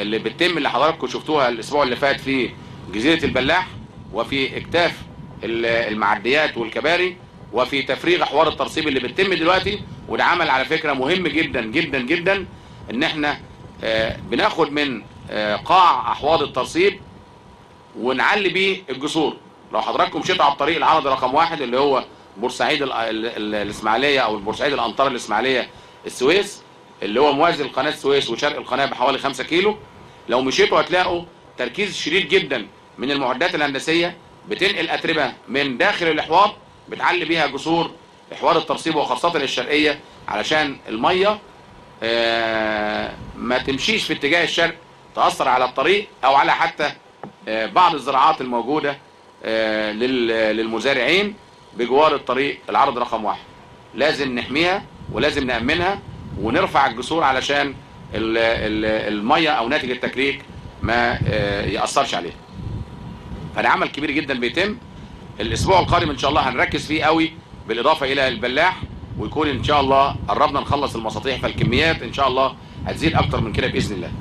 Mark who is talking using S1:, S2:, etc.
S1: اللي بتتم اللي حضراتكم شفتوها الاسبوع اللي فات في جزيرة البلاح، وفي اكتاف المعديات والكباري، وفي تفريغ احوار الترسيب اللي بتتم دلوقتي. وده عمل على فكرة مهم جدا جدا جدا، ان احنا بناخد من قاع احواض الترسيب ونعلي بيه الجسور. لو حضراتكم مشيتوا على الطريق العرضي رقم 1 اللي هو بورسعيد الاسماعيليه، او بورسعيد الانطره الاسماعيليه السويس، اللي هو موازي لقناه السويس وشرق القناه بحوالي 5 كيلو، لو مشيتوا هتلاقوا تركيز شديد جدا من المعدات الهندسيه بتنقل اتربه من داخل الاحواض بتعلي بيها جسور احواض الترسيب، وخاصه الشرقيه، علشان الميه ما تمشيش في اتجاه الشرق تأثر على الطريق او على حتى بعض الزراعات الموجودة للمزارعين بجوار الطريق العرض رقم 1. لازم نحميها ولازم نأمنها ونرفع الجسور علشان المية او ناتج التكريك ما يأثرش عليها. فده عمل كبير جدا بيتم. الاسبوع القادم ان شاء الله هنركز فيه قوي، بالاضافة الى البلاح، ويكون ان شاء الله قربنا نخلص المساطيح، فالكميات ان شاء الله هتزيد اكتر من كده باذن الله.